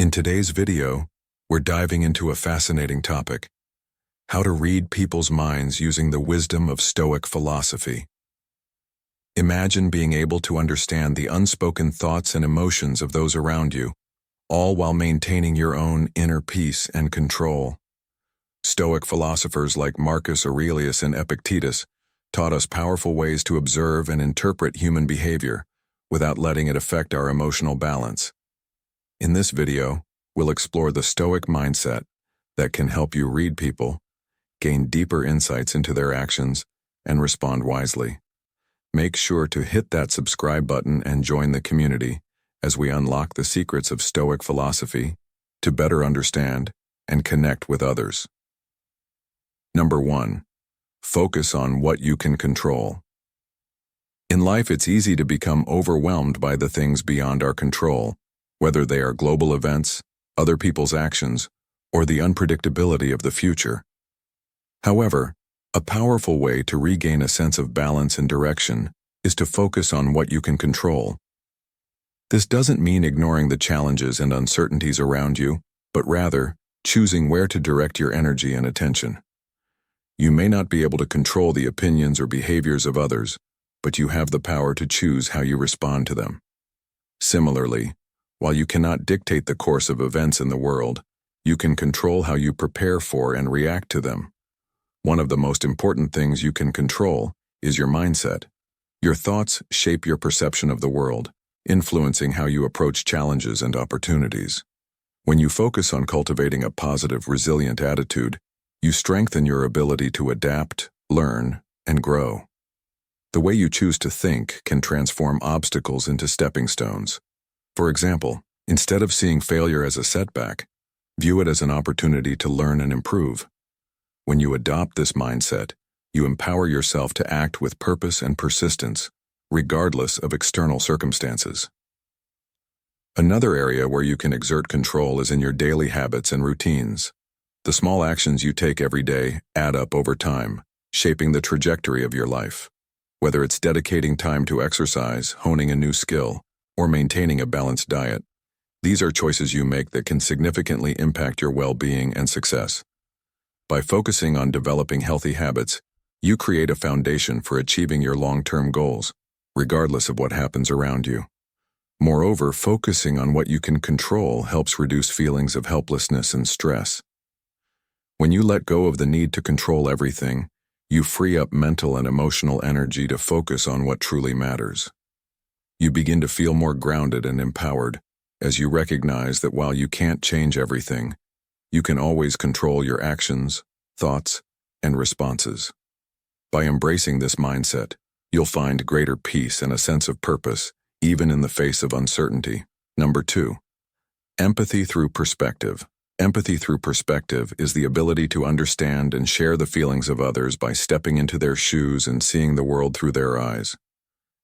In today's video, we're diving into a fascinating topic: how to read people's minds using the wisdom of Stoic philosophy. Imagine being able to understand the unspoken thoughts and emotions of those around you, all while maintaining your own inner peace and control. Stoic philosophers like Marcus Aurelius and Epictetus taught us powerful ways to observe and interpret human behavior without letting it affect our emotional balance. In this video, we'll explore the Stoic mindset that can help you read people, gain deeper insights into their actions, and respond wisely. Make sure to hit that subscribe button and join the community as we unlock the secrets of Stoic philosophy to better understand and connect with others. Number 1. Focus on what you can control. In life, it's easy to become overwhelmed by the things beyond our control, whether they are global events, other people's actions, or the unpredictability of the future. However, a powerful way to regain a sense of balance and direction is to focus on what you can control. This doesn't mean ignoring the challenges and uncertainties around you, but rather choosing where to direct your energy and attention. You may not be able to control the opinions or behaviors of others, but you have the power to choose how you respond to them. Similarly, while you cannot dictate the course of events in the world, you can control how you prepare for and react to them. One of the most important things you can control is your mindset. Your thoughts shape your perception of the world, influencing how you approach challenges and opportunities. When you focus on cultivating a positive, resilient attitude, you strengthen your ability to adapt, learn, and grow. The way you choose to think can transform obstacles into stepping stones. For example, instead of seeing failure as a setback, view it as an opportunity to learn and improve. When you adopt this mindset, you empower yourself to act with purpose and persistence, regardless of external circumstances. Another area where you can exert control is in your daily habits and routines. The small actions you take every day add up over time, shaping the trajectory of your life. Whether it's dedicating time to exercise, honing a new skill, or maintaining a balanced diet, these are choices you make that can significantly impact your well-being and success. By focusing on developing healthy habits, you create a foundation for achieving your long-term goals, regardless of what happens around you. Moreover, focusing on what you can control helps reduce feelings of helplessness and stress. When you let go of the need to control everything, you free up mental and emotional energy to focus on what truly matters. You begin to feel more grounded and empowered as you recognize that while you can't change everything, you can always control your actions, thoughts, and responses. By embracing this mindset, you'll find greater peace and a sense of purpose, even in the face of uncertainty. Number 2. Empathy through perspective. Empathy through perspective is the ability to understand and share the feelings of others by stepping into their shoes and seeing the world through their eyes.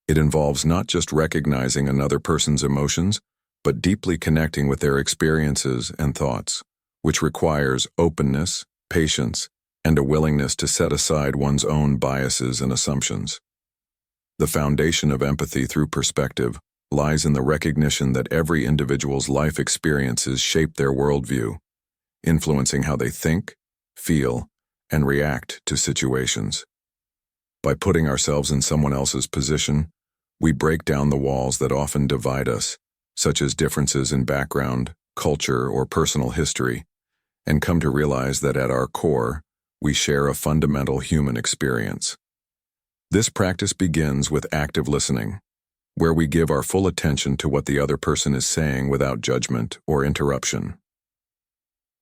It involves not just recognizing another person's emotions, but deeply connecting with their experiences and thoughts, which requires openness, patience, and a willingness to set aside one's own biases and assumptions. The foundation of empathy through perspective lies in the recognition that every individual's life experiences shape their worldview, influencing how they think, feel, and react to situations. By putting ourselves in someone else's position, we break down the walls that often divide us, such as differences in background, culture, or personal history, and come to realize that at our core, we share a fundamental human experience. This practice begins with active listening, where we give our full attention to what the other person is saying without judgment or interruption.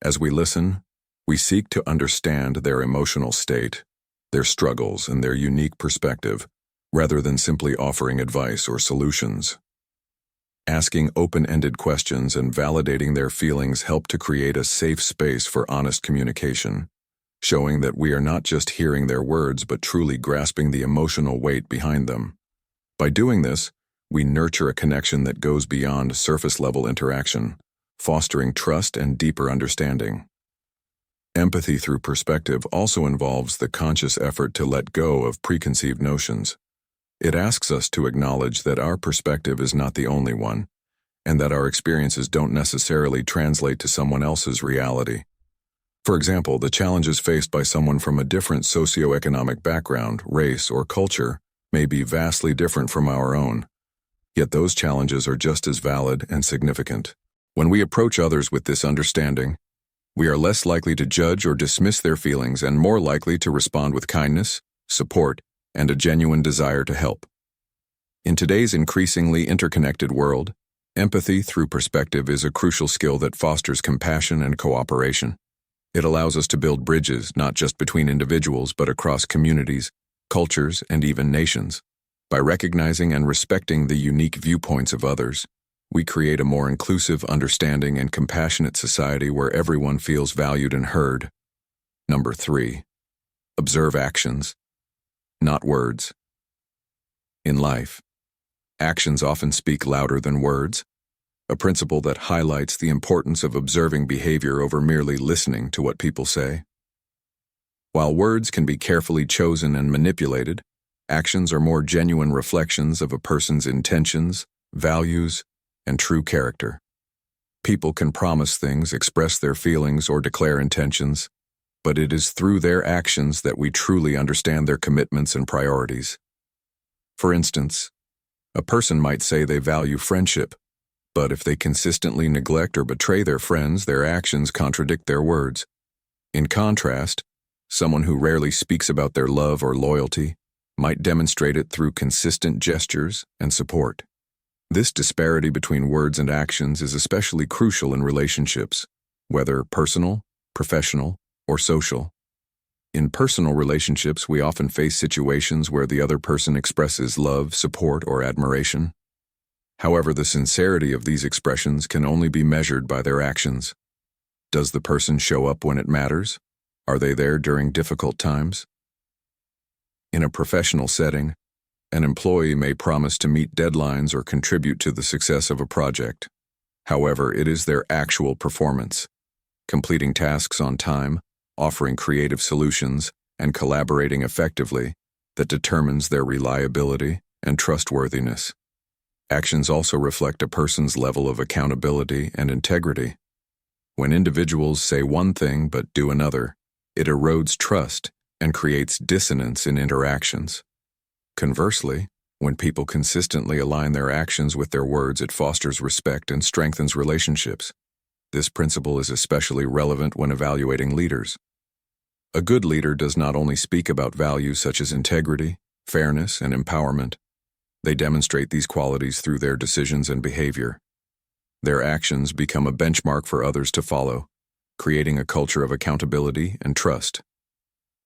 As we listen, we seek to understand their emotional state, their struggles, and their unique perspective, rather than simply offering advice or solutions. Asking open-ended questions and validating their feelings help to create a safe space for honest communication, showing that we are not just hearing their words but truly grasping the emotional weight behind them. By doing this, we nurture a connection that goes beyond surface-level interaction, fostering trust and deeper understanding. Empathy through perspective also involves the conscious effort to let go of preconceived notions. It asks us to acknowledge that our perspective is not the only one, and that our experiences don't necessarily translate to someone else's reality. For example, the challenges faced by someone from a different socioeconomic background, race, or culture may be vastly different from our own. Yet those challenges are just as valid and significant. When we approach others with this understanding, we are less likely to judge or dismiss their feelings and more likely to respond with kindness, support, and a genuine desire to help. In today's increasingly interconnected world, empathy through perspective is a crucial skill that fosters compassion and cooperation. It allows us to build bridges not just between individuals but across communities, cultures, and even nations. By recognizing and respecting the unique viewpoints of others, we create a more inclusive, understanding, and compassionate society where everyone feels valued and heard. Number 3. Observe actions, not words. In life, actions often speak louder than words, a principle that highlights the importance of observing behavior over merely listening to what people say. While words can be carefully chosen and manipulated, actions are more genuine reflections of a person's intentions, values, and true character. People can promise things, express their feelings, or declare intentions, but it is through their actions that we truly understand their commitments and priorities. For instance, a person might say they value friendship, but if they consistently neglect or betray their friends, their actions contradict their words. In contrast, someone who rarely speaks about their love or loyalty might demonstrate it through consistent gestures and support. This disparity between words and actions is especially crucial in relationships, whether personal, professional, or social. In personal relationships, we often face situations where the other person expresses love, support, or admiration. However, the sincerity of these expressions can only be measured by their actions. Does the person show up when it matters? Are they there during difficult times? In a professional setting, an employee may promise to meet deadlines or contribute to the success of a project. However, it is their actual performance, completing tasks on time, offering creative solutions, and collaborating effectively, that determines their reliability and trustworthiness. Actions also reflect a person's level of accountability and integrity. When individuals say one thing but do another, it erodes trust and creates dissonance in interactions. Conversely, when people consistently align their actions with their words, it fosters respect and strengthens relationships. This principle is especially relevant when evaluating leaders. A good leader does not only speak about values such as integrity, fairness, and empowerment. They demonstrate these qualities through their decisions and behavior. Their actions become a benchmark for others to follow, creating a culture of accountability and trust.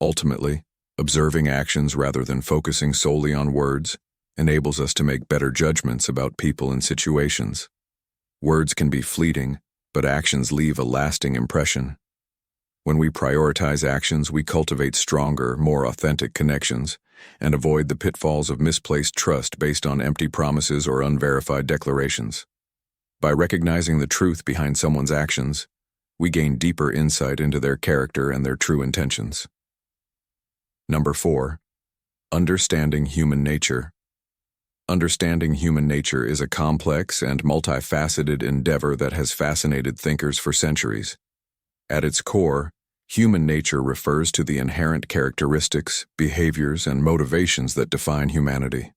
Ultimately, observing actions rather than focusing solely on words enables us to make better judgments about people and situations. Words can be fleeting, but actions leave a lasting impression. When we prioritize actions, we cultivate stronger, more authentic connections and avoid the pitfalls of misplaced trust based on empty promises or unverified declarations. By recognizing the truth behind someone's actions, we gain deeper insight into their character and their true intentions. Number 4. Understanding human nature. Understanding human nature is a complex and multifaceted endeavor that has fascinated thinkers for centuries. At its core, human nature refers to the inherent characteristics, behaviors, and motivations that define humanity.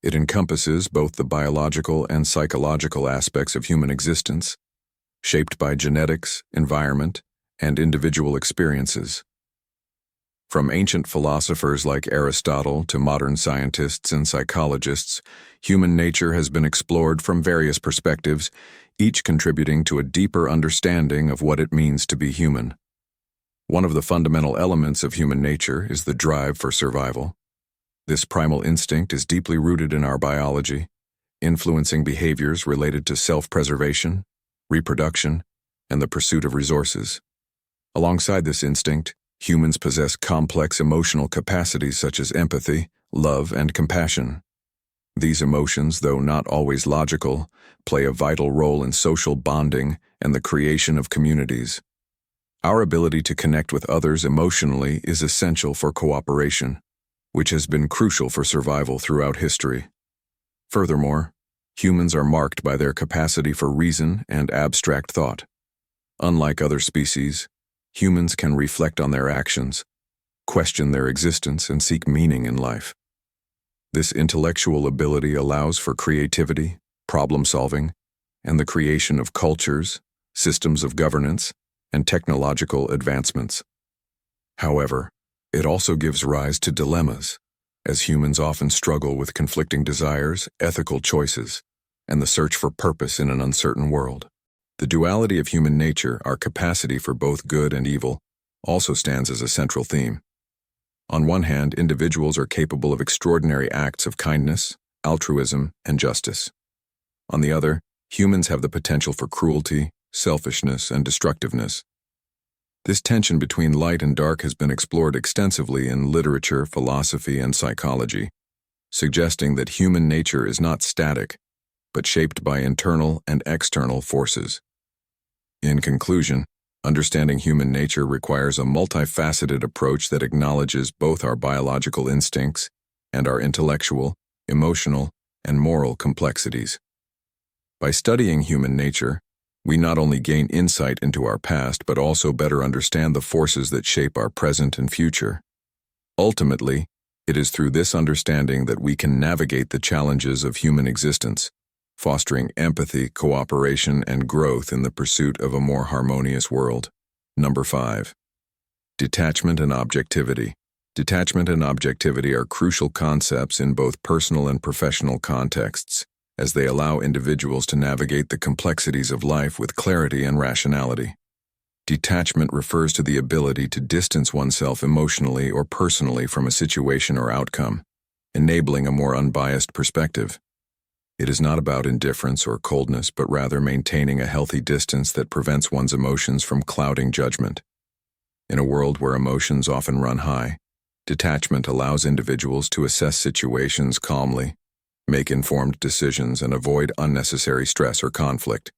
It encompasses both the biological and psychological aspects of human existence, shaped by genetics, environment, and individual experiences. From ancient philosophers like Aristotle to modern scientists and psychologists, human nature has been explored from various perspectives, each contributing to a deeper understanding of what it means to be human. One of the fundamental elements of human nature is the drive for survival. This primal instinct is deeply rooted in our biology, influencing behaviors related to self-preservation, reproduction, and the pursuit of resources. Alongside this instinct, humans possess complex emotional capacities such as empathy, love, and compassion. These emotions, though not always logical, play a vital role in social bonding and the creation of communities. Our ability to connect with others emotionally is essential for cooperation, which has been crucial for survival throughout history. Furthermore, Humans are marked by their capacity for reason and abstract thought. Unlike other species, humans can reflect on their actions, question their existence, and seek meaning in life. This intellectual ability allows for creativity, problem-solving, and the creation of cultures, systems of governance, and technological advancements. However, it also gives rise to dilemmas, as humans often struggle with conflicting desires, ethical choices, and the search for purpose in an uncertain world. The duality of human nature, our capacity for both good and evil, also stands as a central theme. On one hand, individuals are capable of extraordinary acts of kindness, altruism, and justice. On the other, humans have the potential for cruelty, selfishness, and destructiveness. This tension between light and dark has been explored extensively in literature, philosophy, and psychology, suggesting that human nature is not static, but shaped by internal and external forces. In conclusion, understanding human nature requires a multifaceted approach that acknowledges both our biological instincts and our intellectual, emotional, and moral complexities. By studying human nature, we not only gain insight into our past but also better understand the forces that shape our present and future. Ultimately, it is through this understanding that we can navigate the challenges of human existence, fostering empathy, cooperation, and growth in the pursuit of a more harmonious world. Number 5. Detachment and objectivity. Detachment and objectivity are crucial concepts in both personal and professional contexts, as they allow individuals to navigate the complexities of life with clarity and rationality. Detachment refers to the ability to distance oneself emotionally or personally from a situation or outcome, enabling a more unbiased perspective. It is not about indifference or coldness, but rather maintaining a healthy distance that prevents one's emotions from clouding judgment. In a world where emotions often run high, detachment allows individuals to assess situations calmly, make informed decisions, and avoid unnecessary stress or conflict.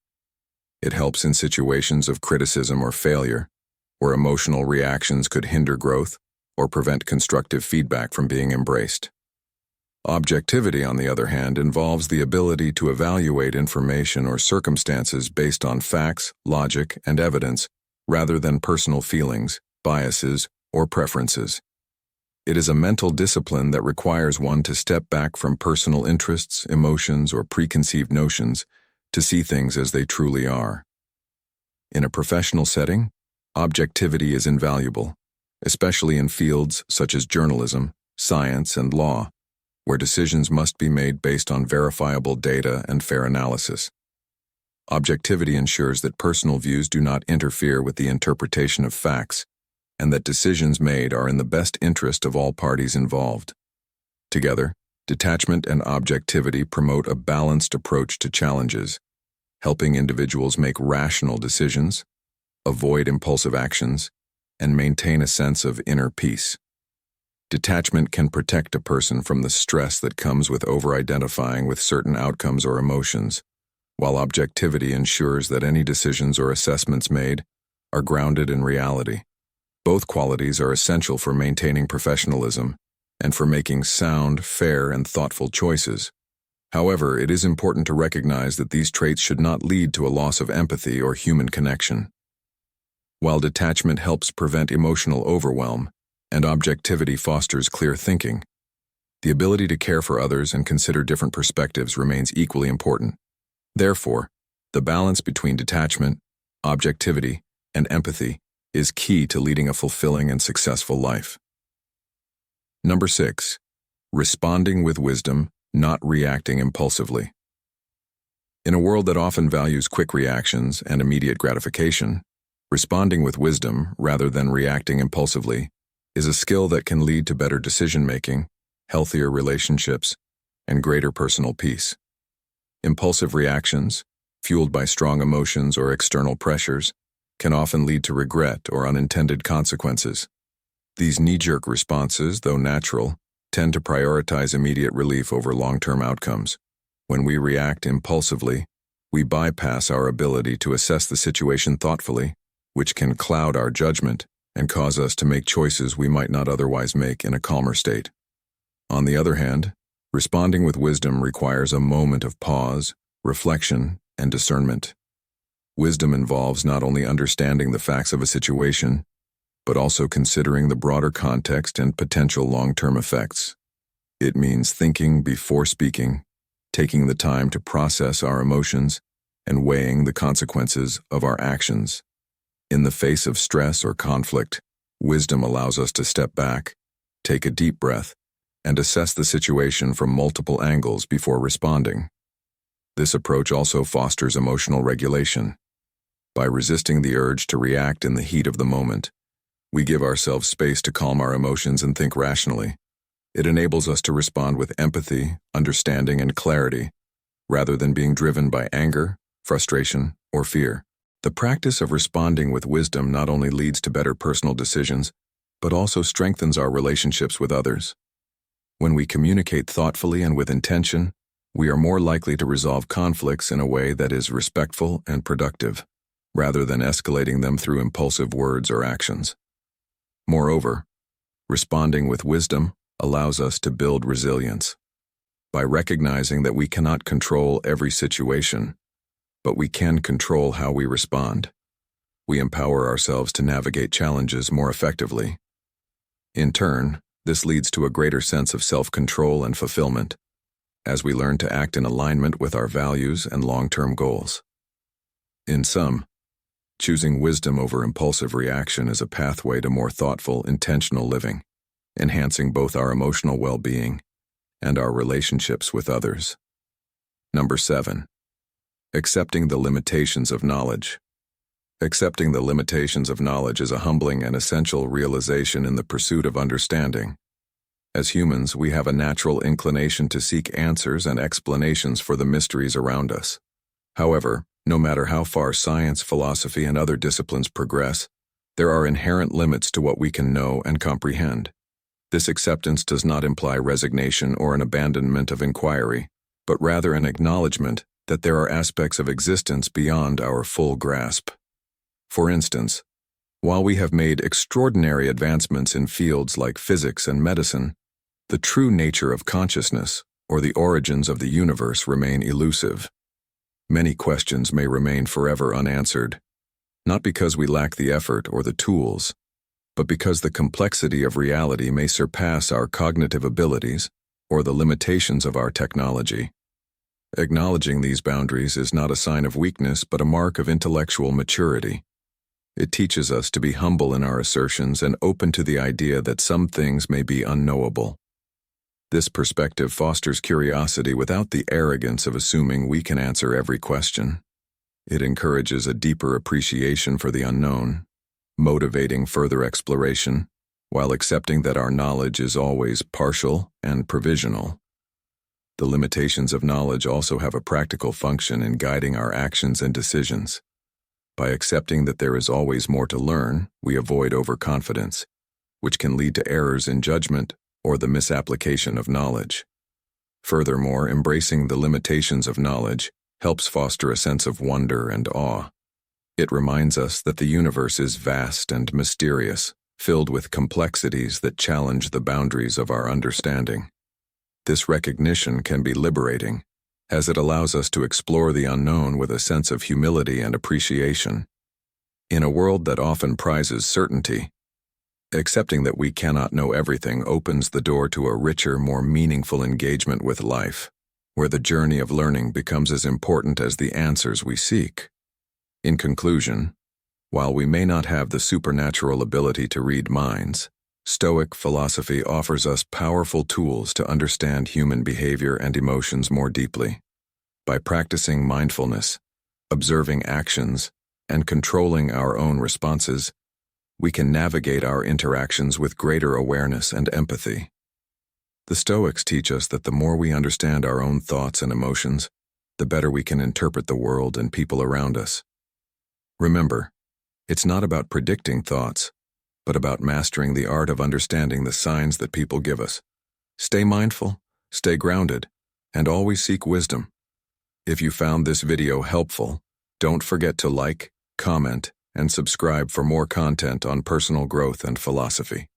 It helps in situations of criticism or failure, where emotional reactions could hinder growth or prevent constructive feedback from being embraced. Objectivity, on the other hand, involves the ability to evaluate information or circumstances based on facts, logic, and evidence, rather than personal feelings, biases, or preferences. It is a mental discipline that requires one to step back from personal interests, emotions, or preconceived notions to see things as they truly are. In a professional setting, objectivity is invaluable, especially in fields such as journalism, science, and law, where decisions must be made based on verifiable data and fair analysis. Objectivity ensures that personal views do not interfere with the interpretation of facts, and that decisions made are in the best interest of all parties involved. Together, detachment and objectivity promote a balanced approach to challenges, helping individuals make rational decisions, avoid impulsive actions, and maintain a sense of inner peace. Detachment can protect a person from the stress that comes with over-identifying with certain outcomes or emotions, while objectivity ensures that any decisions or assessments made are grounded in reality. Both qualities are essential for maintaining professionalism and for making sound, fair, and thoughtful choices. However, it is important to recognize that these traits should not lead to a loss of empathy or human connection. While detachment helps prevent emotional overwhelm, and objectivity fosters clear thinking, the ability to care for others and consider different perspectives remains equally important. Therefore, the balance between detachment, objectivity, and empathy is key to leading a fulfilling and successful life. Number 6. Responding with wisdom, not reacting impulsively. In a world that often values quick reactions and immediate gratification, responding with wisdom rather than reacting impulsively is a skill that can lead to better decision-making, healthier relationships, and greater personal peace. Impulsive reactions, fueled by strong emotions or external pressures, can often lead to regret or unintended consequences. These knee-jerk responses, though natural, tend to prioritize immediate relief over long-term outcomes. When we react impulsively, we bypass our ability to assess the situation thoughtfully, which can cloud our judgment and cause us to make choices we might not otherwise make in a calmer state. On the other hand, Responding with wisdom requires a moment of pause, reflection, and discernment. Wisdom involves not only understanding the facts of a situation, but also considering the broader context and potential long-term effects. It means thinking before speaking, taking the time to process our emotions, and weighing the consequences of our actions. In the face of stress or conflict, wisdom allows us to step back, take a deep breath, and assess the situation from multiple angles before responding. This approach also fosters emotional regulation. By resisting the urge to react in the heat of the moment, we give ourselves space to calm our emotions and think rationally. It enables us to respond with empathy, understanding, and clarity, rather than being driven by anger, frustration, or fear. The practice of responding with wisdom not only leads to better personal decisions, but also strengthens our relationships with others. When we communicate thoughtfully and with intention, we are more likely to resolve conflicts in a way that is respectful and productive, rather than escalating them through impulsive words or actions. Moreover, responding with wisdom allows us to build resilience. By recognizing that we cannot control every situation, but we can control how we respond, we empower ourselves to navigate challenges more effectively. In turn, this leads to a greater sense of self-control and fulfillment, as we learn to act in alignment with our values and long-term goals. In sum, choosing wisdom over impulsive reaction is a pathway to more thoughtful, intentional living, enhancing both our emotional well-being and our relationships with others. Number 7. Accepting the limitations of knowledge. Accepting the limitations of knowledge is a humbling and essential realization in the pursuit of understanding. As humans, we have a natural inclination to seek answers and explanations for the mysteries around us. However, no matter how far science, philosophy, and other disciplines progress, there are inherent limits to what we can know and comprehend. This acceptance does not imply resignation or an abandonment of inquiry, but rather an acknowledgement that there are aspects of existence beyond our full grasp. For instance, while we have made extraordinary advancements in fields like physics and medicine, the true nature of consciousness, or the origins of the universe, remain elusive. Many questions may remain forever unanswered, not because we lack the effort or the tools, but because the complexity of reality may surpass our cognitive abilities or the limitations of our technology. Acknowledging these boundaries is not a sign of weakness but a mark of intellectual maturity. It teaches us to be humble in our assertions and open to the idea that some things may be unknowable. This perspective fosters curiosity without the arrogance of assuming we can answer every question. It encourages a deeper appreciation for the unknown, motivating further exploration, while accepting that our knowledge is always partial and provisional. The limitations of knowledge also have a practical function in guiding our actions and decisions. By accepting that there is always more to learn, we avoid overconfidence, which can lead to errors in judgment or the misapplication of knowledge. Furthermore, embracing the limitations of knowledge helps foster a sense of wonder and awe. It reminds us that the universe is vast and mysterious, filled with complexities that challenge the boundaries of our understanding. This recognition can be liberating, as it allows us to explore the unknown with a sense of humility and appreciation. In a world that often prizes certainty, accepting that we cannot know everything opens the door to a richer, more meaningful engagement with life, where the journey of learning becomes as important as the answers we seek. In conclusion, while we may not have the supernatural ability to read minds, Stoic philosophy offers us powerful tools to understand human behavior and emotions more deeply. By practicing mindfulness, observing actions, and controlling our own responses, we can navigate our interactions with greater awareness and empathy. The Stoics teach us that the more we understand our own thoughts and emotions, the better we can interpret the world and people around us. Remember, it's not about predicting thoughts, but about mastering the art of understanding the signs that people give us. Stay mindful, stay grounded, and always seek wisdom. If you found this video helpful, don't forget to like, comment, and subscribe for more content on personal growth and philosophy.